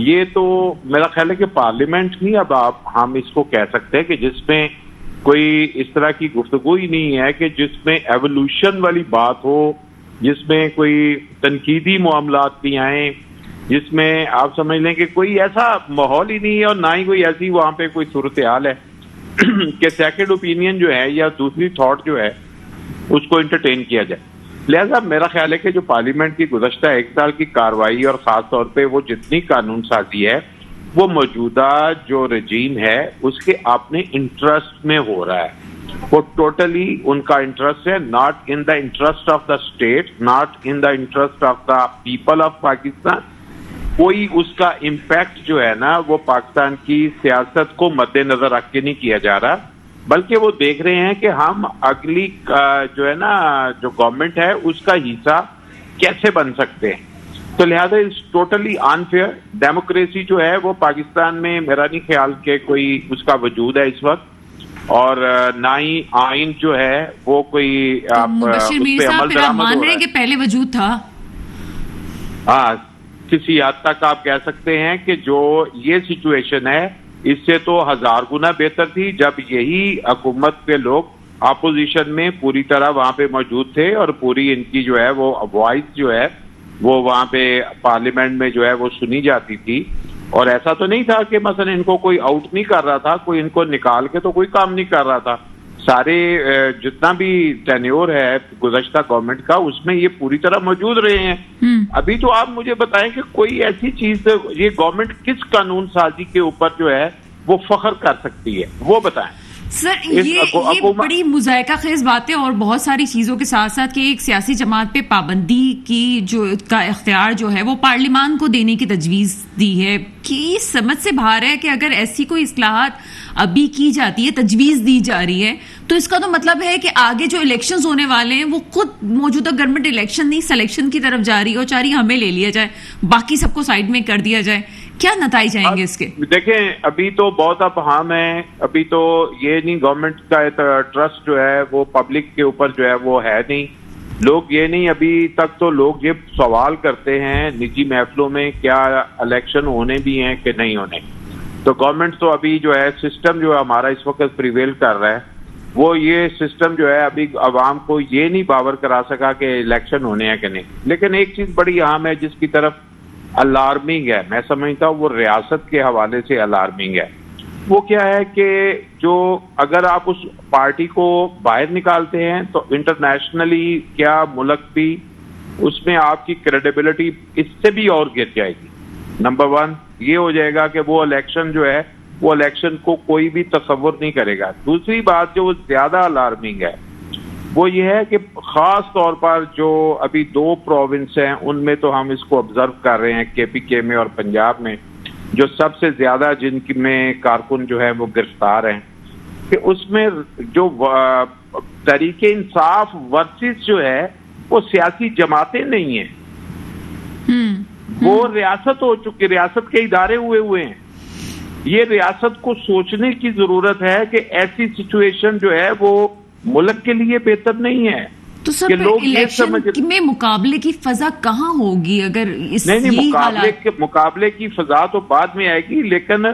ये तो मेरा ख्याल है कि पार्लियामेंट ही अब हम इसको कह सकते हैं कि जिसमें कोई इस तरह की गुफ्तगू ही नहीं है कि जिसमें एवोल्यूशन वाली बात हो, जिसमें कोई तनकीदी मामलात भी आए, जिसमें आप समझ लें कि कोई ऐसा माहौल ही नहीं है और ना ही कोई ऐसी वहां पे कोई सूरत हाल है कि सेकंड ओपिनियन जो है या दूसरी थॉट जो है उसको एंटरटेन किया जाए। लिहाजा मेरा ख्याल है कि जो पार्लियामेंट की गुज़श्ता 1 साल की कार्रवाई और ख़ास तौर पे वो जितनी कानून साजी है वो मौजूदा जो रजीम है उसके अपने इंटरेस्ट में हो रहा है। वो टोटली उनका इंटरेस्ट है, not in the interest of the state, not in the interest of the people of Pakistan. कोई उसका इम्पैक्ट जो है ना वो पाकिस्तान की सियासत को मद्देनजर रख के नहीं किया जा रहा, बल्कि वो देख रहे हैं कि हम अगली जो है ना जो गवर्नमेंट है उसका हिस्सा कैसे बन सकते हैं। तो लिहाजा इस टोटली अनफेयर। डेमोक्रेसी जो है वो पाकिस्तान में मेरा नहीं ख्याल के कोई उसका वजूद है इस वक्त, और ना ही आइन जो है वो कोई मुबशिर मीर साहब फिर आप मान रहे हैं कि पहले वजूद था? हाँ, किसी हद तक आप कह सकते हैं कि जो ये सिचुएशन है इससे तो 1000 गुना बेहतर थी जब यही हुकूमत के लोग अपोजिशन में पूरी तरह वहां पे मौजूद थे और पूरी इनकी जो है वो वॉइस जो है वो वहां पे पार्लियामेंट में जो है वो सुनी जाती थी। और ऐसा तो नहीं था कि मसलन इनको कोई आउट नहीं कर रहा था, कोई इनको निकाल के तो कोई काम नहीं कर रहा था। सारे जितना भी टेन्योर है गुज़श्ता गवर्नमेंट का उसमें ये पूरी तरह मौजूद रहे हैं। अभी तो आप मुझे बताएं कि कोई ऐसी चीज ये गवर्नमेंट किस कानून साजी के ऊपर जो है वो फख्र कर सकती है, वो बताएं। सर ये बड़ी मुज़ायका खेज बात है और बहुत सारी चीजों के साथ साथ कि एक सियासी जमात पे पाबंदी की जो का इख्तियार जो है वो पार्लियामान को देने की तजवीज दी है कि समझ से बाहर है कि अगर ऐसी कोई इस्लाहात अभी की जाती है, तजवीज दी जा रही है, तो इसका तो मतलब है कि आगे जो इलेक्शंस होने वाले हैं वो खुद मौजूदा गवर्नमेंट इलेक्शन नहीं सिलेक्शन की तरफ जा रही है और चाह रही हमें ले लिया जाए, बाकी सबको साइड में कर दिया जाए। क्या नतीजे आएंगे इसके? देखें, अभी तो बहुत अफहाम है, अभी तो ये नहीं गवर्नमेंट का ट्रस्ट जो है वो पब्लिक के ऊपर जो है वो है नहीं। लोग ये नहीं, अभी तक तो लोग ये सवाल करते हैं निजी महफिलों में क्या इलेक्शन होने भी हैं कि नहीं होने। तो गवर्नमेंट तो अभी जो है सिस्टम जो है हमारा इस वक्त प्रिवेल कर रहा है वो ये सिस्टम जो है अभी अवाम को ये नहीं बावर करा सका कि इलेक्शन होने हैं कि नहीं। लेकिन एक चीज बड़ी अहम है जिसकी तरफ अलार्मिंग है, मैं समझता हूँ वो रियासत के हवाले से अलार्मिंग है। वो क्या है कि जो अगर आप उस पार्टी को बाहर निकालते हैं तो इंटरनेशनली क्या मुल्क भी उसमें आपकी क्रेडिबिलिटी इससे भी और गिर जाएगी। नंबर 1 ये हो जाएगा कि वो इलेक्शन जो है वो इलेक्शन को कोई भी तसव्वुर नहीं करेगा। दूसरी बात जो ज्यादा अलार्मिंग है वो ये है कि खास तौर पर जो अभी 2 प्रोविंस हैं उनमें तो हम इसको ऑब्जर्व कर रहे हैं, KPK में और पंजाब में, जो सबसे ज्यादा जिनमें कारकुन जो है वो गिरफ्तार हैं, कि उसमें जो तरीके इंसाफ वर्सेस जो है वो सियासी जमातें नहीं है, वो रियासत हो चुकी, रियासत के इदारे हुए हैं। ये रियासत को सोचने की जरूरत है कि ऐसी सिचुएशन जो है वो मुल्क के लिए बेहतर नहीं है। तो सर इलेक्शन में मुकाबले की फजा कहाँ होगी अगर इस नहीं मुकाबले की फजा तो बाद में आएगी, लेकिन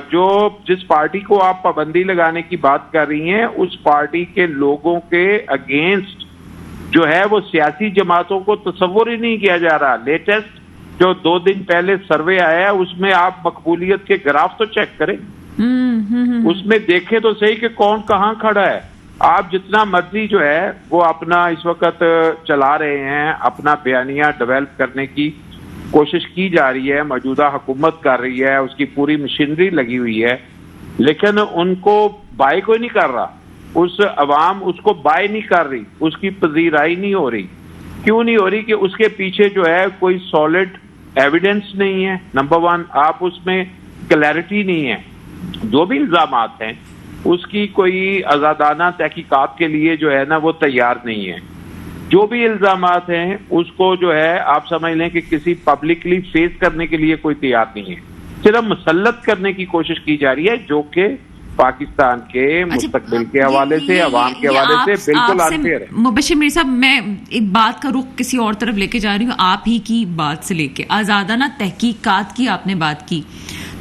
जो जिस पार्टी को आप पाबंदी लगाने की बात कर रही हैं उस पार्टी के लोगों के अगेंस्ट जो है वो सियासी जमातों को तसव्वुर ही नहीं किया जा रहा। लेटेस्ट जो 2 दिन पहले सर्वे आया है उसमें आप मकबूलियत के ग्राफ तो चेक करें, उसमें देखें तो सही कि कौन कहाँ खड़ा है। आप जितना मर्जी जो है वो अपना इस वक्त चला रहे हैं, अपना बयानिया डेवलप करने की कोशिश की जा रही है, मौजूदा हुकूमत कर रही है, उसकी पूरी मशीनरी लगी हुई है, लेकिन उनको बाय कोई नहीं कर रहा, उस अवाम उसको बाय नहीं कर रही, उसकी पजीराई नहीं हो रही। क्यों नहीं हो रही? कि उसके पीछे जो है कोई सॉलिड एविडेंस नहीं है। नंबर 1 आप उसमें क्लैरिटी नहीं है, जो भी इल्जामात हैं उसकी कोई आजादाना तहकीकात के लिए जो है ना वो तैयार नहीं है। जो भी इल्जामात हैं उसको जो है आप समझ लें कि किसी पब्लिकली फेस करने के लिए कोई तैयार नहीं है, सिर्फ मुसल्लत करने की कोशिश की जा रही है, जो कि पाकिस्तान के मुस्तकबिल के हवाले से, अवाम के हवाले से बिल्कुल अनफेयर है। मुबशिर मीर साहब, मैं एक बात का रुख किसी और तरफ लेके जा रही हूँ, आप ही की बात से लेके आजादाना तहकीकात की आपने बात की,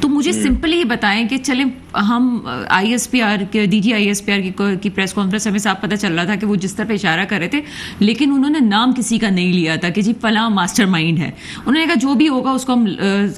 तो मुझे सिंपली बताएं कि चले हम ISPR के DG ISPR की प्रेस कॉन्फ्रेंस में साफ पता चल रहा था कि वो जिस तरह इशारा कर रहे थे, लेकिन उन्होंने नाम किसी का नहीं लिया था कि जी फलां मास्टरमाइंड है। उन्होंने कहा जो भी होगा उसको हम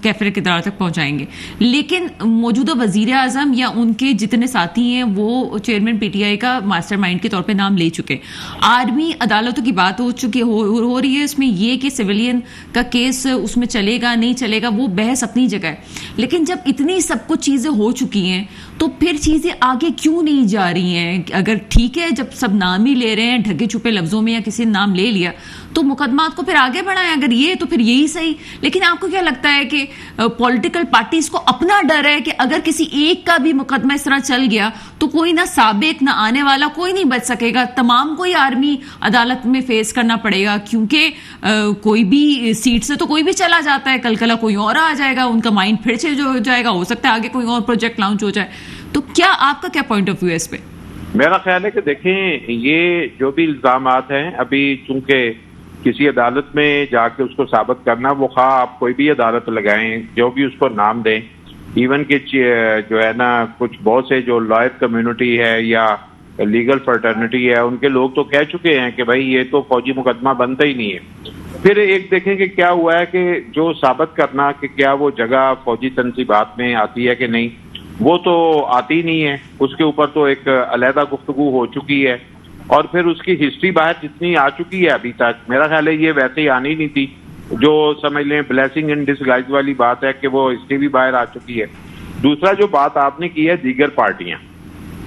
कैफे के किनारे तक पहुंचाएंगे। लेकिन मौजूदा वजीर आजम या उनके जितने साथी हैं वो चेयरमैन PTI का मास्टरमाइंड के तौर पे नाम ले चुके। आर्मी अदालतों की बात हो चुकी हो रही है इसमें, ये कि सिविलियन का केस उसमें चलेगा नहीं चलेगा वो बहस अपनी जगह है, लेकिन जब इतनी सब कुछ चीजें हो चुकी हैं तो फिर चीजें आगे क्यों नहीं जा रही हैं? अगर ठीक है जब सब नाम ही ले रहे हैं ढके छुपे लफ्जों में या किसी ने नाम ले लिया तो मुकदमात को फिर आगे बढ़ाएं, अगर ये तो फिर यही सही। लेकिन आपको क्या लगता है कि पॉलिटिकल पार्टीज को अपना डर है कि अगर किसी एक का भी मुकदमा इस तरह चल गया तो कोई ना साबिक ना आने वाला कोई नहीं बच सकेगा, तमाम को ही आर्मी अदालत में फेस करना पड़ेगा, क्योंकि कोई भी सीट से तो कोई भी चला जाता है, कल कोई और आ जाएगा, उनका माइंड फिर से हो जाएगा, हो सकता है आगे कोई और प्रोजेक्ट लॉन्च हो जाए। तो क्या आपका क्या पॉइंट ऑफ व्यू है इस पे? मेरा ख्याल है कि देखें ये जो भी इल्जामात हैं अभी चूंकि किसी अदालत में जाके उसको साबित करना, वो खा आप कोई भी अदालत लगाएं, जो भी उसको नाम दें, इवन कि जो है ना कुछ बहुत से जो लॉयर कम्युनिटी है या लीगल फर्टर्निटी है उनके लोग तो कह चुके हैं कि भाई ये तो फौजी मुकदमा बनता ही नहीं है। फिर एक देखें कि क्या हुआ है कि जो साबित करना कि क्या वो जगह फौजी तनसीबात में आती है कि नहीं, वो तो आती नहीं है, उसके ऊपर तो एक अलहदा गुफ्तगू हो चुकी है और फिर उसकी हिस्ट्री बाहर जितनी आ चुकी है अभी तक, मेरा ख्याल है ये वैसे ही आनी नहीं थी। जो समझ लें ब्लेसिंग इन डिसगाइज वाली बात है कि वो हिस्ट्री भी बाहर आ चुकी है। दूसरा जो बात आपने की है दीगर पार्टियां,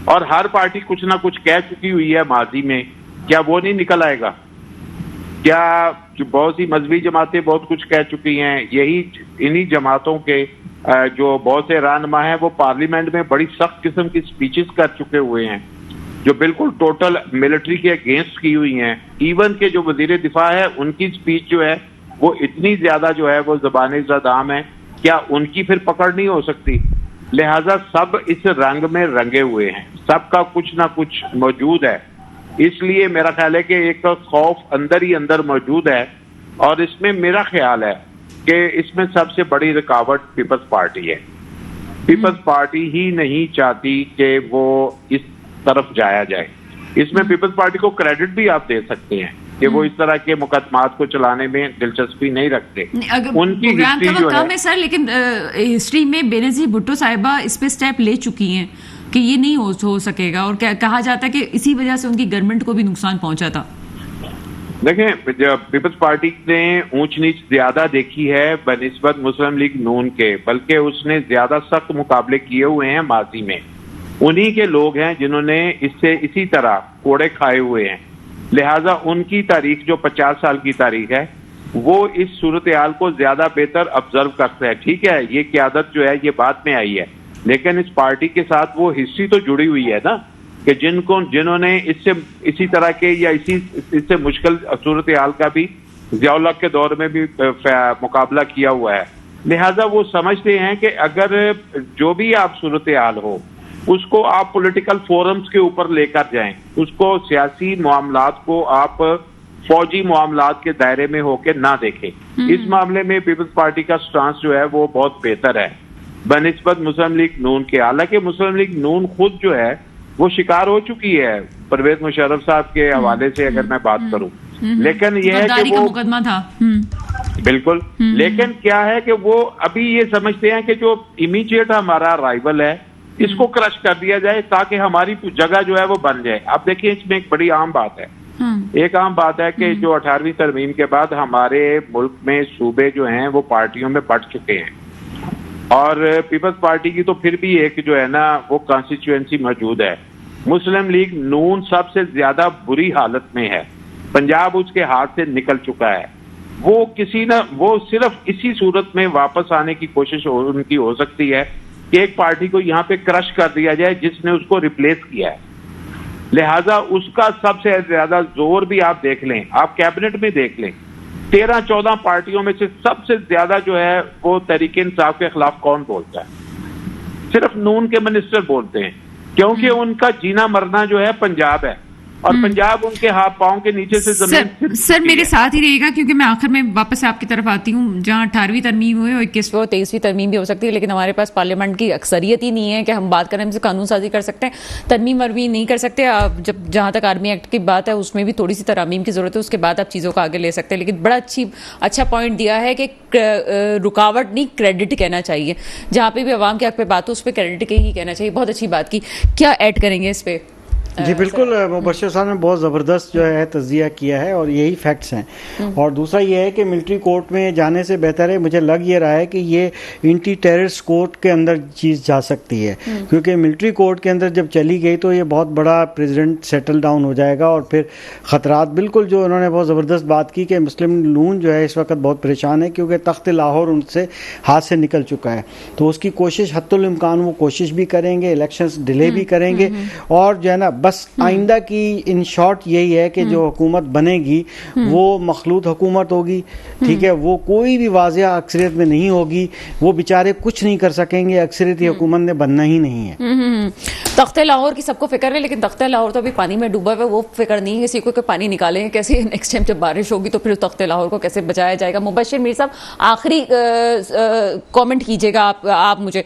और हर पार्टी कुछ ना कुछ कह चुकी हुई है माजी में, क्या वो नहीं निकल आएगा? क्या जो बहुत सी मजहबी जमातें बहुत कुछ कह चुकी हैं, यही इन्हीं जमातों के जो बहुत से रहनुमा हैं वो पार्लियामेंट में बड़ी सख्त किस्म की स्पीचेस कर चुके हुए हैं जो बिल्कुल टोटल मिलिट्री के अगेंस्ट की हुई हैं। इवन के जो वजीर दिफा है उनकी स्पीच जो है वो इतनी ज्यादा जो है वो ज़बान ज़दाम है, क्या उनकी फिर पकड़ नहीं हो सकती? लिहाजा सब इस रंग में रंगे हुए हैं, सबका कुछ ना कुछ मौजूद है, इसलिए मेरा ख्याल है कि एक खौफ अंदर ही अंदर मौजूद है। और इसमें मेरा ख्याल है कि इसमें सबसे बड़ी रुकावट पीपल्स पार्टी है। पीपल्स पार्टी ही नहीं चाहती कि वो इस तरफ जाया जाए। इसमें पीपल्स पार्टी को क्रेडिट भी आप दे सकते हैं कि वो इस तरह के मुकदमात को चलाने में दिलचस्पी नहीं रखते। उनकी हिस्ट्री जो है सर, लेकिन हिस्ट्री में बेनजीर भुट्टो साहिबा इस पे स्टेप ले चुकी हैं कि ये नहीं हो सकेगा, और कहा जाता है कि इसी वजह से उनकी गवर्नमेंट को भी नुकसान पहुंचा था। देखें, पीपल्स पार्टी ने ऊंच नीच ज्यादा देखी है बनिस्बत मुस्लिम लीग नून के, बल्कि उसने ज्यादा सख्त मुकाबले किए हुए हैं माजी में। उन्हीं के लोग हैं जिन्होंने इससे इसी तरह कोड़े खाए हुए हैं। लिहाजा उनकी तारीख जो 50 साल की तारीख है वो इस सूरत हाल को ज्यादा बेहतर ऑब्जर्व करते हैं। ठीक है, ये क़यादत जो है ये बाद में आई है, लेकिन इस पार्टी के साथ वो हिस्ट्री तो जुड़ी हुई है ना, कि जिन्होंने इससे इसी तरह के या इससे मुश्किल सूरत हाल का भी ज़ियाउल हक के दौर में भी मुकाबला किया हुआ है। लिहाजा वो समझते हैं कि अगर जो भी आप सूरत हाल हो उसको आप पॉलिटिकल फोरम्स के ऊपर लेकर जाएं, उसको सियासी मामलात को आप फौजी मामलात के दायरे में होकर ना देखें। इस मामले में पीपल्स पार्टी का स्टांस जो है वो बहुत बेहतर है बनिस्बत मुस्लिम लीग नून के। हालांकि मुस्लिम लीग नून खुद जो है वो शिकार हो चुकी है परवेज मुशर्रफ साहब के हवाले से, अगर मैं बात करूं। लेकिन यह है कि वो मुकदमा था बिल्कुल, लेकिन क्या है कि वो अभी ये समझते हैं कि जो इमीडिएट हमारा राइवल है इसको क्रश कर दिया जाए ताकि हमारी जगह जो है वो बन जाए। आप देखिए, इसमें एक बड़ी आम बात है, एक आम बात है कि जो 18वीं तरमीम के बाद हमारे मुल्क में सूबे जो हैं वो पार्टियों में बंट चुके हैं, और पीपल्स पार्टी की तो फिर भी एक जो है ना वो कॉन्स्टिट्यूएंसी मौजूद है। मुस्लिम लीग नून सबसे ज्यादा बुरी हालत में है, पंजाब उसके हाथ से निकल चुका है। वो सिर्फ इसी सूरत में वापस आने की कोशिश उनकी हो सकती है कि एक पार्टी को यहाँ पे क्रश कर दिया जाए जिसने उसको रिप्लेस किया है। लिहाजा उसका सबसे ज्यादा जोर भी आप देख लें, आप कैबिनेट में देख लें, 13-14 पार्टियों में से सबसे ज्यादा जो है वो तहरीक इंसाफ के खिलाफ कौन बोलता है? सिर्फ नून के मिनिस्टर बोलते हैं, क्योंकि उनका जीना मरना जो है पंजाब है। और पंजाब उनके हाथ पांव के नीचे से जमीन सर मेरे साथ ही रहिएगा, क्योंकि मैं आखिर में वापस आपकी तरफ आती हूँ, जहाँ 18वीं तरमीम हुई और 21वीं और 23वीं तरमीम भी हो सकती है, लेकिन हमारे पास पार्लियामेंट की अक्सरियत ही नहीं है कि हम बात करें, हमसे कानून साजी कर सकते हैं, तरमीम वरमीम नहीं कर सकते। आप जब जहाँ तक आर्मी एक्ट की बात है उसमें भी थोड़ी सी तरमीम की जरूरत है, उसके बाद आप चीज़ों को आगे ले सकते हैं। लेकिन बड़ा अच्छा पॉइंट दिया है कि रुकावट नहीं, क्रेडिट कहना चाहिए। जहाँ पे भी अवाम के हक पे बात हो उस पर क्रेडिट के ही कहना चाहिए। बहुत अच्छी बात की। क्या ऐड करेंगे इस पे? जी बिल्कुल, मुबश्शिर साहब ने बहुत ज़बरदस्त जो है तज़किया किया है और यही फैक्ट्स हैं। और दूसरा ये है कि मिलिट्री कोर्ट में जाने से बेहतर है, मुझे लग ये रहा है कि ये एंटी टेररिस्ट कोर्ट के अंदर चीज़ जा सकती है, क्योंकि मिलिट्री कोर्ट के अंदर जब चली गई तो ये बहुत बड़ा प्रेसिडेंट सेटल डाउन हो जाएगा और फिर ख़तरात, बिल्कुल जो उन्होंने बहुत ज़बरदस्त बात की कि मुस्लिम नून जो है इस वक्त बहुत परेशान है क्योंकि तख्त लाहौर उनसे हाथ से निकल चुका है। तो उसकी कोशिश हत्तुल इम्कान वो कोशिश भी करेंगे, इलेक्शंस डिले भी करेंगे और जो है ना बस आइंदा की इन शॉर्ट यही है कि जो हुकूमत बनेगी वो मखलूत हुकूमत होगी, ठीक है, वो कोई भी वाज़ेह अक्सरियत में नहीं होगी, वो बेचारे कुछ नहीं कर सकेंगे, अक्सरियती हुकूमत ने बनना ही नहीं है। तख्ते लाहौर की सबको फिक्र है, लेकिन तख्ते लाहौर तो अभी पानी में डूबा हुआ है, वो फिक्र नहीं है किसी को कि पानी निकालें कैसे, नेक्स्ट टाइम जब बारिश होगी तो फिर तख्ते लाहौर को कैसे बचाया जाएगा। मुबश्शिर मीर साहब आखिरी कमेंट कीजिएगा आप मुझे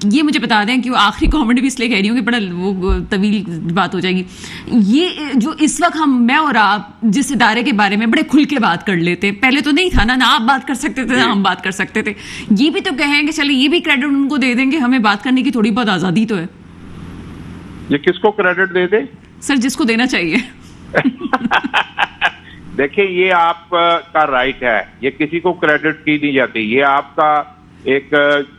ये मुझे बता दें कि वो आखिरी कमेंट भी इसलिए कह रही हूँ कि बड़ा वो तवील बात हो जाएगी। ये जो इस वक्त मैं और आप जिस इदारे के बारे में बड़े खुल के बात कर लेते हैं, पहले तो नहीं था ना आप बात कर सकते थे ना हम बात कर सकते थे, ये भी तो कहेंगे चलिए ये भी क्रेडिट उनको दे देंगे, हमें बात करने की थोड़ी बहुत आजादी तो है। ये किसको क्रेडिट दे दे? सर जिसको देना चाहिए। देखिए ये आपका राइट है, ये किसी को क्रेडिट की नहीं जाती, ये आपका एक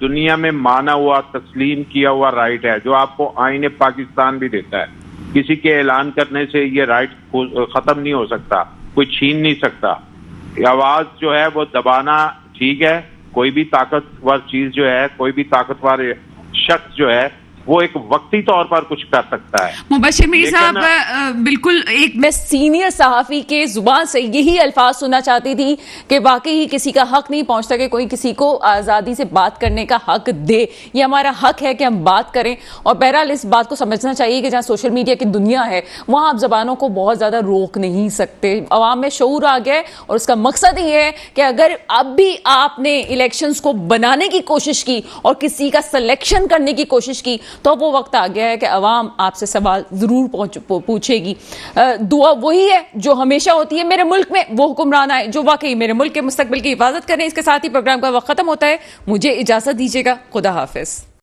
दुनिया में माना हुआ तस्लीम किया हुआ राइट है जो आपको आईने पाकिस्तान भी देता है। किसी के ऐलान करने से ये राइट खत्म नहीं हो सकता, कोई छीन नहीं सकता। आवाज जो है वो दबाना ठीक है, कोई भी ताकतवर चीज जो है, कोई भी ताकतवर शख्स जो है वो एक वक्ती तौर पर कुछ कर सकता है। मुबश्शिर मीर साहब बिल्कुल एक मैं सीनियर सहाफी के जुबान से यही अल्फाज सुनना चाहती थी कि वाकई ही किसी का हक नहीं पहुंचता कि कोई किसी को आज़ादी से बात करने का हक दे। ये हमारा हक है कि हम बात करें और बहरहाल इस बात को समझना चाहिए कि जहाँ सोशल मीडिया की दुनिया है वहाँ आप जबानों को बहुत ज़्यादा रोक नहीं सकते। अवाम में शऊर आ गया है और उसका मकसद ये है कि अगर अब भी आपने इलेक्शंस को बनाने की कोशिश की और किसी का सिलेक्शन करने की कोशिश की तो वो वक्त आ गया है कि अवाम आपसे सवाल जरूर पूछेगी। दुआ वही है जो हमेशा होती है, मेरे मुल्क में वो हुक्मरान आए जो वाकई मेरे मुल्क के मुस्तकबिल की हिफाजत करें। इसके साथ ही प्रोग्राम का वक्त खत्म होता है, मुझे इजाजत दीजिएगा, खुदा हाफिज।